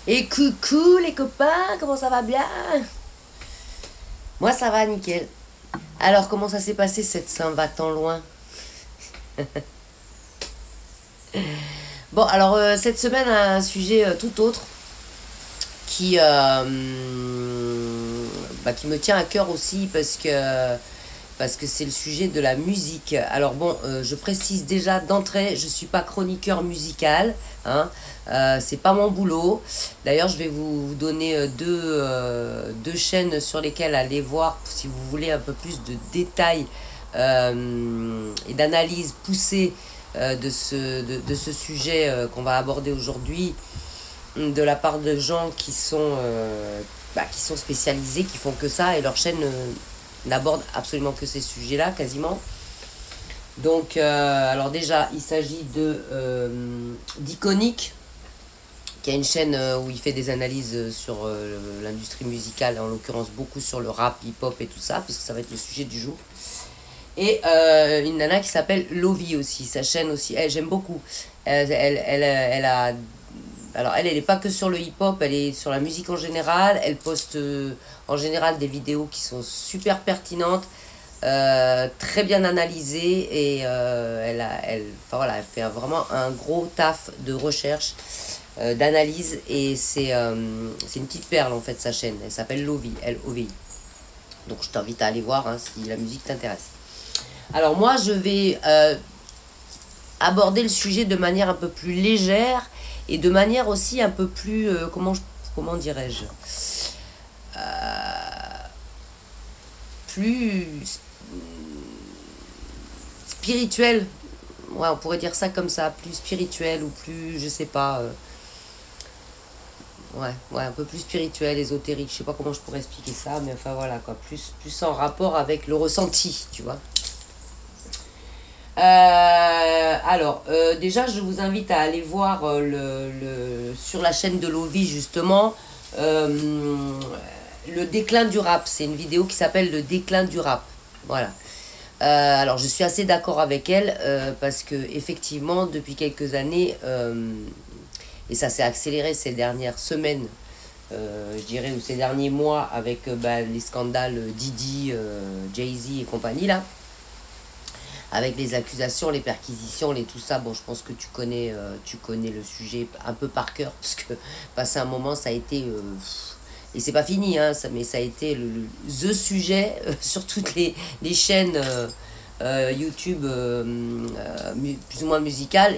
Et coucou les copains, comment ça va bien? Moi ça va nickel. Alors comment ça s'est passé cette Saint-Va-t'en loin? Bon alors cette semaine un sujet tout autre qui, qui me tient à cœur aussi parce que c'est le sujet de la musique. Alors bon, je précise déjà d'entrée, je suis pas chroniqueur musical, hein, c'est pas mon boulot. D'ailleurs, je vais vous donner deux chaînes sur lesquelles aller voir si vous voulez un peu plus de détails et d'analyse poussée de ce sujet qu'on va aborder aujourd'hui, de la part de gens qui sont spécialisés, qui font que ça, et leur chaîne n'aborde absolument que ces sujets-là, quasiment. Donc, alors déjà, il s'agit d'Iconic, qui a une chaîne où il fait des analyses sur l'industrie musicale, en l'occurrence beaucoup sur le rap, hip-hop et tout ça, parce que ça va être le sujet du jour. Et une nana qui s'appelle Lovie aussi, sa chaîne aussi, j'aime beaucoup. Elle a alors elle n'est pas que sur le hip-hop, elle est sur la musique en général. Elle poste en général des vidéos qui sont super pertinentes, très bien analysées, et enfin, voilà, elle fait vraiment un gros taf de recherche, d'analyse, et c'est une petite perle en fait sa chaîne. Elle s'appelle Lovie, L-O-V-I. Donc je t'invite à aller voir, hein, si la musique t'intéresse. Alors moi je vais aborder le sujet de manière un peu plus légère et de manière aussi un peu plus, comment dirais-je, plus spirituelle. Ouais, on pourrait dire ça comme ça, plus spirituel, ou plus, je sais pas, ouais, un peu plus spirituel, ésotérique, je sais pas comment je pourrais expliquer ça, mais enfin voilà, quoi, plus en rapport avec le ressenti, tu vois. Déjà, je vous invite à aller voir sur la chaîne de Lovie, justement, le déclin du rap. C'est une vidéo qui s'appelle Le déclin du rap. Voilà. Alors, je suis assez d'accord avec elle, parce que effectivement, depuis quelques années, et ça s'est accéléré ces dernières semaines, je dirais, ou ces derniers mois, avec les scandales Didi, Jay-Z et compagnie, là, avec les accusations, les perquisitions, tout ça. Bon, je pense que tu connais le sujet un peu par cœur, parce que passé un moment, ça a été, et c'est pas fini, hein, mais ça a été the sujet sur toutes les chaînes YouTube, plus ou moins musicales,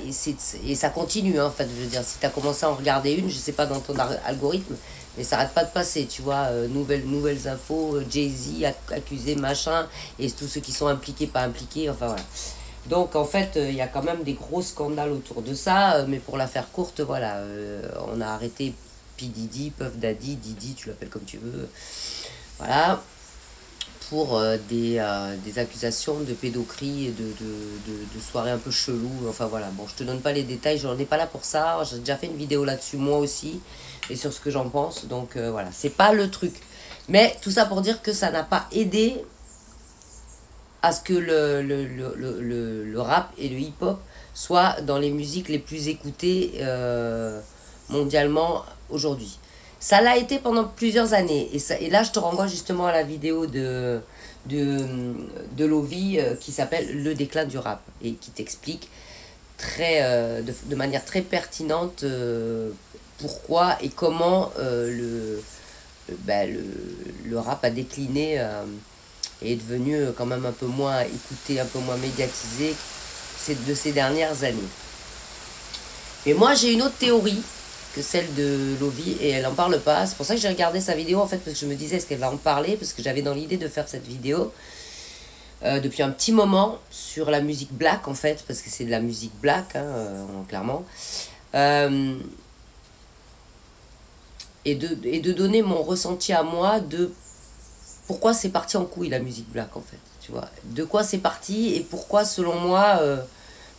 et ça continue, hein, en fait. Je veux dire, si tu as commencé à en regarder une, je sais pas dans ton algorithme, mais ça arrête pas de passer, tu vois, nouvelles infos, Jay-Z accusé, machin, et tous ceux qui sont impliqués, pas impliqués, enfin voilà. Donc en fait, il y a quand même des gros scandales autour de ça, mais pour la faire courte, voilà, on a arrêté P. Diddy, Puff Daddy, Didi, tu l'appelles comme tu veux, voilà, pour des accusations de pédocrine et de soirées un peu cheloues. Enfin voilà, bon, je te donne pas les détails, j'en ai pas là pour ça. J'ai déjà fait une vidéo là-dessus moi aussi, et sur ce que j'en pense. Donc voilà, c'est pas le truc. Mais tout ça pour dire que ça n'a pas aidé à ce que le rap et le hip-hop soient dans les musiques les plus écoutées mondialement aujourd'hui. Ça l'a été pendant plusieurs années. Et là, je te renvoie justement à la vidéo de, de Lovie, qui s'appelle Le déclin du rap, et qui t'explique de manière très pertinente pourquoi et comment le rap a décliné, et est devenu quand même un peu moins écouté, un peu moins médiatisé de ces dernières années. Mais moi, j'ai une autre théorie que celle de Lovie, et elle en parle pas. C'est pour ça que j'ai regardé sa vidéo, en fait, parce que je me disais, est-ce qu'elle va en parler, parce que j'avais dans l'idée de faire cette vidéo depuis un petit moment sur la musique black, en fait, parce que c'est de la musique black, hein, clairement. Euh, et de donner mon ressenti à moi de pourquoi c'est parti en couille la musique black, en fait, tu vois. De quoi c'est parti, et pourquoi, selon moi,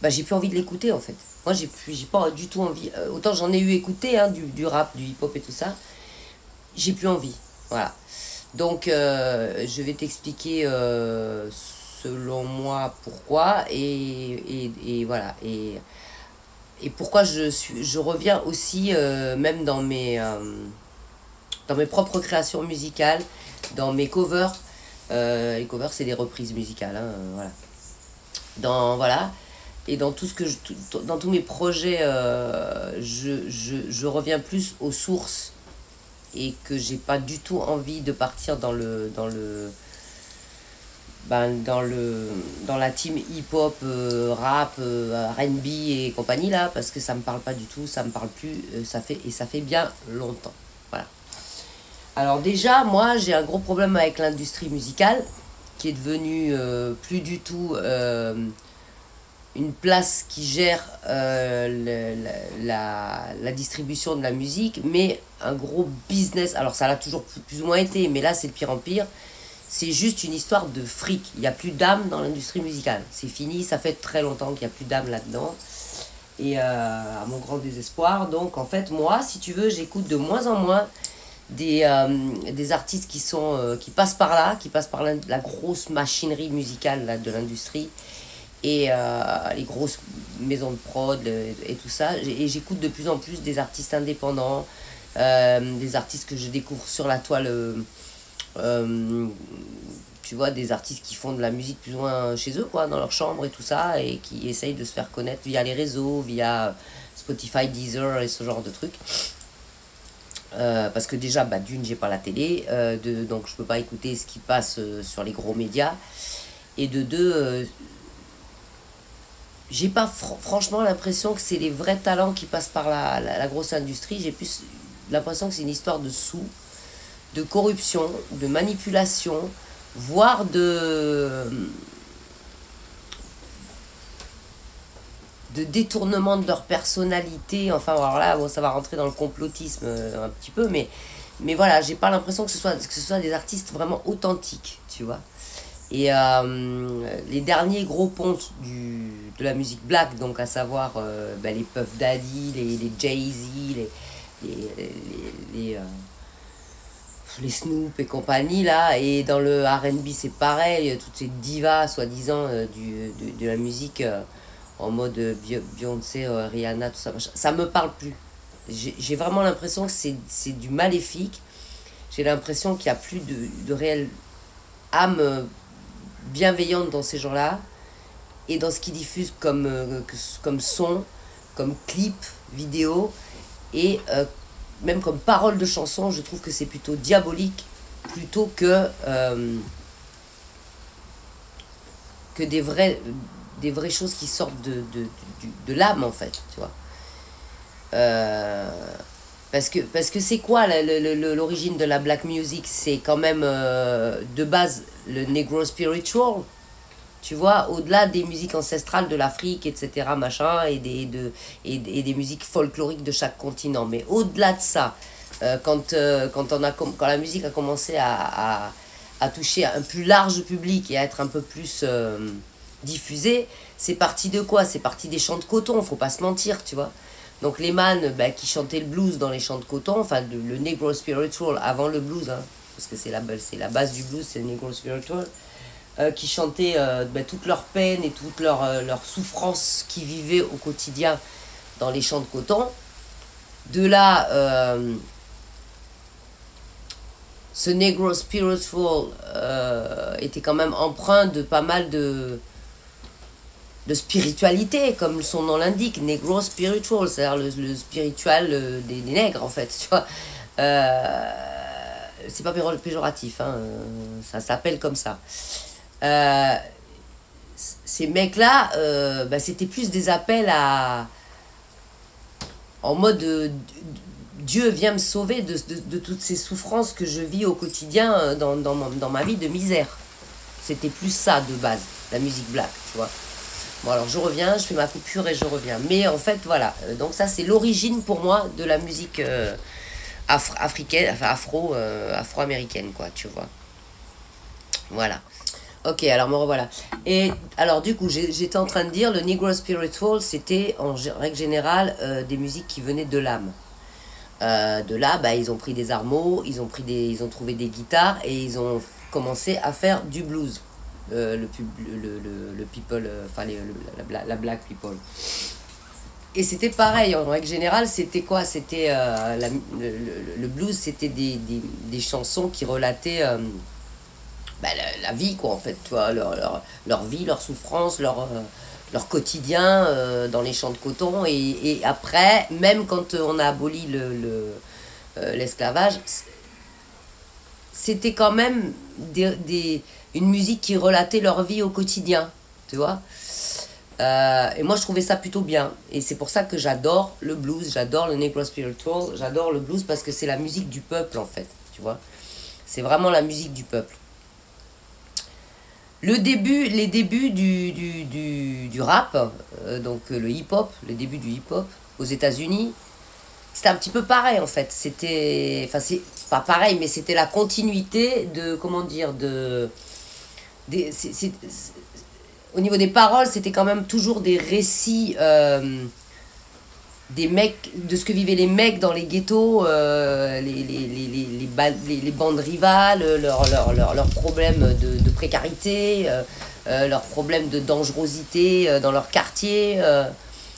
j'ai plus envie de l'écouter, en fait. Moi, j'ai pas du tout envie. Autant j'en ai eu écouté, hein, du rap, du hip-hop et tout ça. J'ai plus envie. Voilà. Donc, je vais t'expliquer, selon moi, pourquoi. Et voilà. Et et pourquoi je reviens aussi, même dans mes propres créations musicales, dans mes covers. Les covers, c'est des reprises musicales, hein, voilà. Voilà. Et dans tout ce que dans tous mes projets, je reviens plus aux sources et que j'ai pas du tout envie de partir dans la team hip-hop, rap, R&B et compagnie là, parce que ça me parle pas du tout, ça me parle plus, ça fait bien longtemps. Voilà. Alors déjà, moi, j'ai un gros problème avec l'industrie musicale, qui est devenue plus du tout une place qui gère la distribution de la musique, mais un gros business. Alors ça l'a toujours plus ou moins été, mais là c'est de pire en pire. C'est juste une histoire de fric. Il n'y a plus d'âme dans l'industrie musicale. C'est fini, ça fait très longtemps qu'il n'y a plus d'âme là-dedans. Et à mon grand désespoir. Donc en fait, moi, si tu veux, j'écoute de moins en moins des artistes qui passent par là, qui passent par la grosse machinerie musicale là, de l'industrie. Et les grosses maisons de prod et tout ça. Et j'écoute de plus en plus des artistes indépendants, des artistes que je découvre sur la toile, tu vois, des artistes qui font de la musique plus ou moins chez eux, quoi, dans leur chambre et tout ça, et qui essayent de se faire connaître via les réseaux, via Spotify, Deezer et ce genre de trucs. Parce que déjà, d'une, j'ai pas la télé, donc je peux pas écouter ce qui passe sur les gros médias, et de deux, j'ai pas franchement l'impression que c'est les vrais talents qui passent par la grosse industrie. J'ai plus l'impression que c'est une histoire de sous, de corruption, de manipulation, voire de détournement de leur personnalité. Enfin, alors là, bon, ça va rentrer dans le complotisme un petit peu, mais voilà, j'ai pas l'impression que ce soit des artistes vraiment authentiques, tu vois. Et les derniers gros pontes de la musique black, donc à savoir les Puff Daddy, les Jay-Z, les Snoop et compagnie là, et dans le R&B c'est pareil, toutes ces divas soi-disant de la musique en mode Beyoncé, Rihanna, tout ça, machin, ça me parle plus. J'ai vraiment l'impression que c'est du maléfique. J'ai l'impression qu'il n'y a plus de réelle âme bienveillante dans ces gens-là et dans ce qu'ils diffusent comme son, comme clip, vidéo et même comme parole de chanson. Je trouve que c'est plutôt diabolique plutôt que des vraies choses qui sortent de l'âme en fait, tu vois. Parce que c'est quoi l'origine de la black music? C'est quand même de base le negro spiritual, tu vois, au-delà des musiques ancestrales de l'Afrique, etc., machin, et des musiques folkloriques de chaque continent. Mais au-delà de ça, quand la musique a commencé à toucher un plus large public et à être un peu plus diffusée, c'est parti de quoi? C'est parti des champs de coton, faut pas se mentir, tu vois. Donc les man qui chantaient le blues dans les champs de coton, enfin le negro spiritual avant le blues, hein, parce que c'est la base du blues, c'est le negro spiritual, qui chantaient toute leur peine et toute leur souffrance qu'ils vivaient au quotidien dans les champs de coton. De là, ce negro spiritual était quand même empreint de pas mal de spiritualité, comme son nom l'indique, negro spiritual, c'est-à-dire le spiritual des nègres, en fait, tu vois. C'est pas péjoratif, hein, ça s'appelle comme ça. Ces mecs-là, c'était plus des appels en mode Dieu vient me sauver de toutes ces souffrances que je vis au quotidien dans ma vie de misère. C'était plus ça de base, la musique black, tu vois. Bon alors je reviens, je fais ma coupure et je reviens. Mais en fait voilà, donc ça c'est l'origine pour moi de la musique africaine, enfin afro-américaine quoi, tu vois. Voilà. Ok, alors me revoilà. Et alors du coup j'étais en train de dire, le negro spiritual c'était en règle générale des musiques qui venaient de l'âme. De là, ils ont pris des armeaux, ils ont trouvé des guitares et ils ont commencé à faire du blues. Le people, enfin la black people. Et c'était pareil, en règle générale, c'était quoi? C'était le blues, c'était des chansons qui relataient bah, la vie, quoi, en fait, tu vois, leur vie, leur souffrance, leur quotidien dans les champs de coton. Et après, même quand on a aboli l'esclavage, c'était quand même une musique qui relatait leur vie au quotidien, tu vois. Et moi, je trouvais ça plutôt bien. Et c'est pour ça que j'adore le blues, j'adore le Negro Spiritual, j'adore le blues parce que c'est la musique du peuple, en fait, tu vois. C'est vraiment la musique du peuple. Les débuts du rap, donc le hip-hop, les débuts du hip-hop aux États-Unis, c'était un petit peu pareil en fait. C'était, enfin c'est pas pareil, mais c'était la continuité de, comment dire, au niveau des paroles, c'était quand même toujours des récits des mecs, de ce que vivaient les mecs dans les ghettos, les bandes rivales, leurs problèmes de précarité, leurs problèmes de dangerosité dans leur quartier,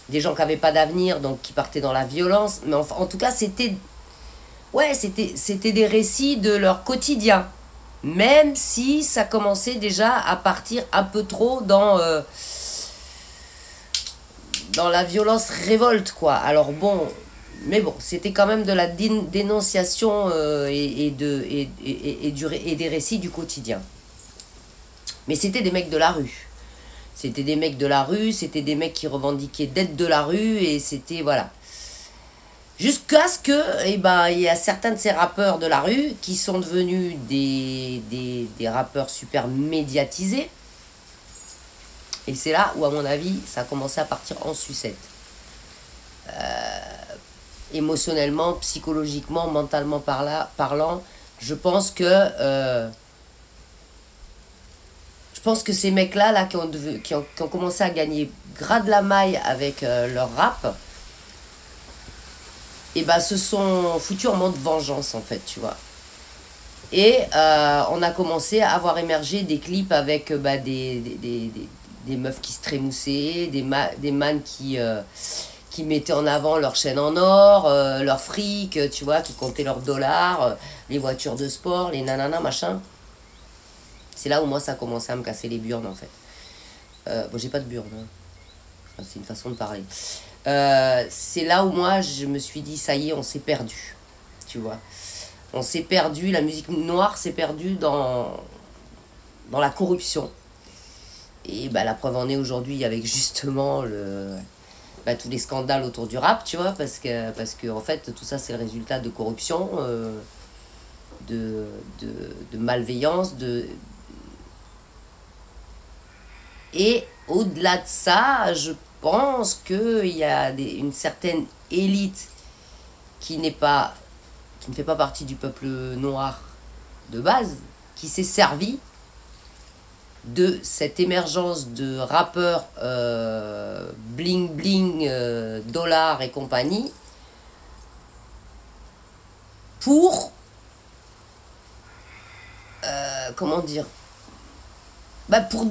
des gens qui n'avaient pas d'avenir, donc qui partaient dans la violence. Mais en tout cas, c'était des récits de leur quotidien. Même si ça commençait déjà à partir un peu trop dans la violence révolte, quoi. Alors bon, mais bon, c'était quand même de la dénonciation et des récits du quotidien. Mais c'était des mecs de la rue. C'était des mecs de la rue, c'était des mecs qui revendiquaient d'être de la rue, et c'était, voilà. Jusqu'à ce que, eh ben, il y a certains de ces rappeurs de la rue qui sont devenus des rappeurs super médiatisés. Et c'est là où, à mon avis, ça a commencé à partir en sucette. Émotionnellement, psychologiquement, mentalement parlant, je pense que ces mecs-là là, qui ont commencé à gagner gras de la maille avec leur rap, et ben se sont foutus en mode vengeance, en fait, tu vois. Et on a commencé à avoir émergé des clips avec des meufs qui se trémoussaient, des man qui mettaient en avant leur chaîne en or, leur fric, tu vois, qui comptaient leurs dollars, les voitures de sport, les nananas, machin. C'est là où moi ça a commencé à me casser les burnes, en fait. Bon, j'ai pas de burnes, hein. Enfin, c'est une façon de parler. C'est là où moi je me suis dit, ça y est, on s'est perdu, tu vois. On s'est perdu, la musique noire s'est perdue dans la corruption. Et bah, la preuve en est aujourd'hui avec justement tous les scandales autour du rap, tu vois, parce que en fait tout ça c'est le résultat de corruption, de malveillance, et au-delà de ça, je pense qu'il y a une certaine élite qui ne fait pas partie du peuple noir de base, qui s'est servi de cette émergence de rappeurs bling bling, dollars et compagnie, pour comment dire, pour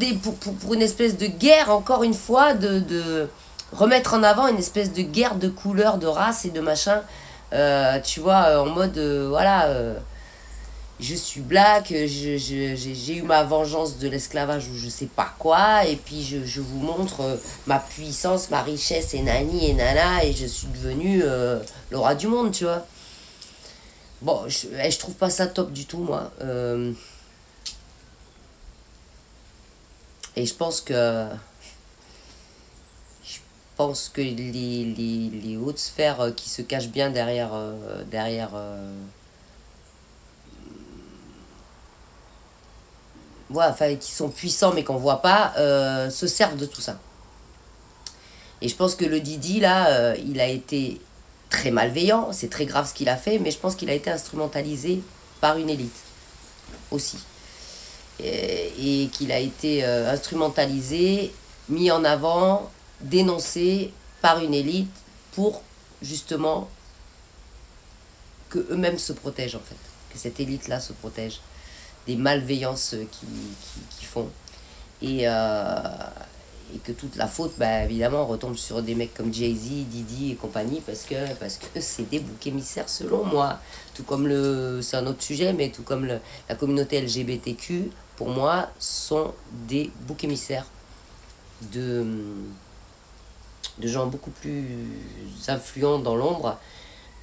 une espèce de guerre, encore une fois, de remettre en avant une espèce de guerre de couleurs, de race et de machin, tu vois, en mode voilà, je suis black, j'ai eu ma vengeance de l'esclavage ou je sais pas quoi, et puis je vous montre ma puissance, ma richesse, et nani et nana, et je suis devenu le roi du monde, tu vois. Bon, je trouve pas ça top du tout, moi. Et je pense que les hautes sphères qui se cachent bien derrière voilà, enfin, qui sont puissants mais qu'on voit pas, se servent de tout ça. Et je pense que le Didi là, il a été très malveillant, c'est très grave ce qu'il a fait, mais je pense qu'il a été instrumentalisé par une élite aussi. Et qu'il a été instrumentalisé, mis en avant, dénoncé par une élite pour justement que eux-mêmes se protègent, en fait, que cette élite-là se protège des malveillances qu'ils font. Et et que toute la faute, bah, évidemment, retombe sur des mecs comme Jay-Z, Diddy et compagnie, parce que c'est des boucs émissaires selon moi. Tout comme c'est un autre sujet, mais tout comme la communauté LGBTQ, pour moi, sont des boucs émissaires de gens beaucoup plus influents dans l'ombre.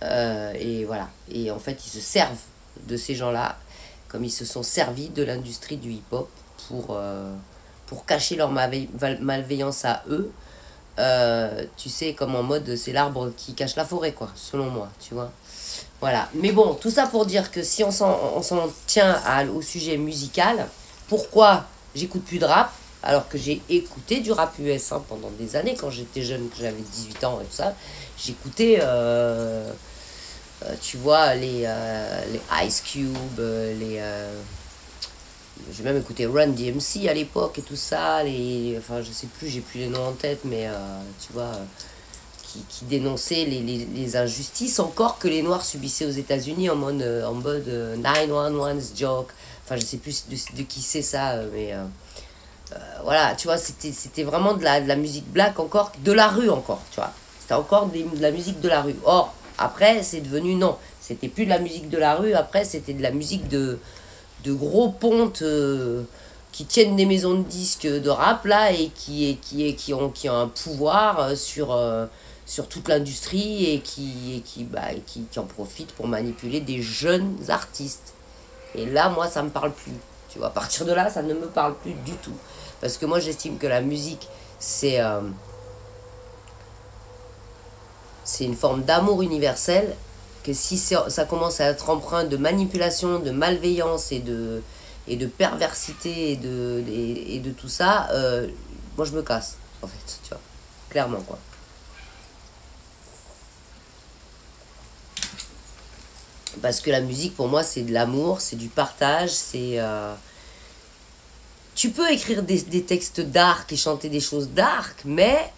Et voilà. Et en fait, ils se servent de ces gens-là, comme ils se sont servis de l'industrie du hip-hop pour cacher leur malveillance à eux. Tu sais, comme en mode, c'est l'arbre qui cache la forêt, quoi, selon moi, tu vois. Voilà. Mais bon, tout ça pour dire que si on s'en tient au sujet musical, pourquoi j'écoute plus de rap alors que j'ai écouté du rap US pendant des années, quand j'étais jeune, que j'avais 18 ans et tout ça, j'écoutais, tu vois, les Ice Cube, j'ai même écouté Run DMC à l'époque et tout ça, enfin je sais plus, j'ai plus les noms en tête, mais tu vois, qui dénonçaient les injustices encore que les Noirs subissaient aux États-Unis en mode 911's joke, enfin je sais plus de qui c'est ça, mais voilà, tu vois, c'était vraiment de la musique black encore, de la rue encore, tu vois, c'était encore de la musique de la rue. Or, après, c'est devenu, non, c'était plus de la musique de la rue, après c'était de la musique de gros pontes qui tiennent des maisons de disques de rap là et qui ont un pouvoir sur toute l'industrie et qui en profitent pour manipuler des jeunes artistes. Et là, moi, ça me parle plus. Tu vois, à partir de là, ça ne me parle plus du tout. Parce que moi, j'estime que la musique, c'est une forme d'amour universel, que si ça commence à être empreint de manipulation, de malveillance et de perversité et de tout ça, moi je me casse, en fait, tu vois, clairement, quoi. Parce que la musique, pour moi, c'est de l'amour, c'est du partage, c'est... Tu peux écrire des textes dark et chanter des choses dark, mais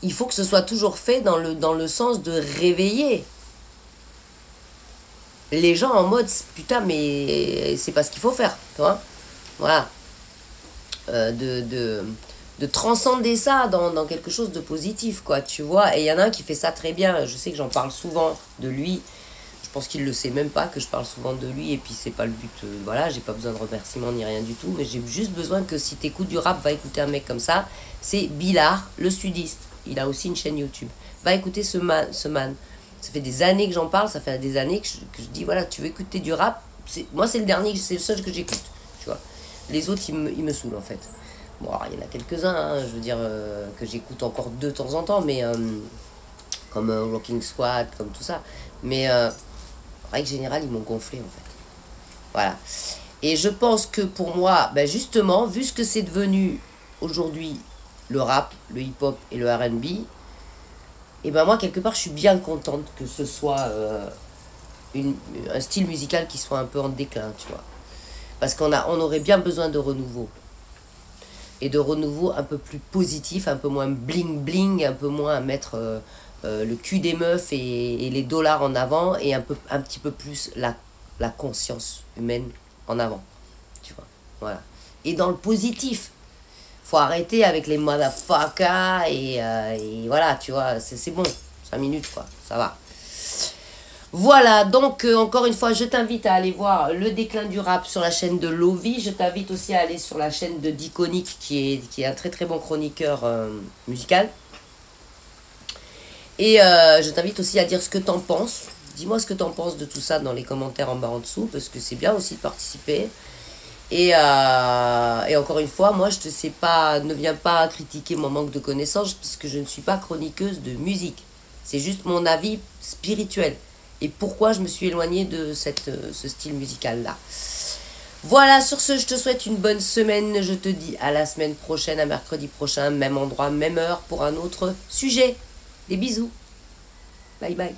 il faut que ce soit toujours fait dans le sens de réveiller les gens en mode putain, mais c'est pas ce qu'il faut faire, tu vois. Voilà. De transcender ça dans quelque chose de positif, quoi, tu vois. Et il y en a un qui fait ça très bien, je sais que j'en parle souvent de lui. Je pense qu'il le sait même pas que je parle souvent de lui, et puis c'est pas le but, voilà, j'ai pas besoin de remerciements ni rien du tout, mais j'ai juste besoin que si t'écoutes du rap, va écouter un mec comme ça, c'est Billard, le sudiste. Il a aussi une chaîne YouTube. Va écouter ce man. Ça fait des années que j'en parle, ça fait des années que je dis, voilà, tu veux écouter du rap, moi c'est le seul que j'écoute, tu vois. Les autres, ils me saoulent, en fait. Bon, alors, il y en a quelques-uns, hein, je veux dire, que j'écoute encore de temps en temps, mais comme Rocking Squad, comme tout ça. Mais en règle générale, ils m'ont gonflé, en fait. Voilà. Et je pense que pour moi, ben justement, vu ce que c'est devenu aujourd'hui, le rap, le hip-hop et le R&B, et ben moi, quelque part, je suis bien contente que ce soit un style musical qui soit un peu en déclin, tu vois. Parce on aurait bien besoin de renouveau. Et de renouveau un peu plus positif, un peu moins bling-bling, un peu moins à mettre le cul des meufs et les dollars en avant, et un petit peu plus la conscience humaine en avant. Tu vois, voilà. Et dans le positif. Faut arrêter avec les motherfuckers et voilà, tu vois, c'est bon. 5 minutes, quoi, ça va. Voilà, donc encore une fois, je t'invite à aller voir le déclin du rap sur la chaîne de Lovy. Je t'invite aussi à aller sur la chaîne de Diconic, qui est un très très bon chroniqueur musical. Et je t'invite aussi à dire ce que t'en penses. Dis-moi ce que t'en penses de tout ça dans les commentaires en bas en dessous, parce que c'est bien aussi de participer. Et encore une fois, moi, je ne sais pas, ne viens pas critiquer mon manque de connaissances, parce que je ne suis pas chroniqueuse de musique. C'est juste mon avis spirituel. Et pourquoi je me suis éloignée de ce style musical-là. Voilà, sur ce, je te souhaite une bonne semaine. Je te dis à la semaine prochaine, à mercredi prochain, même endroit, même heure, pour un autre sujet. Des bisous. Bye bye.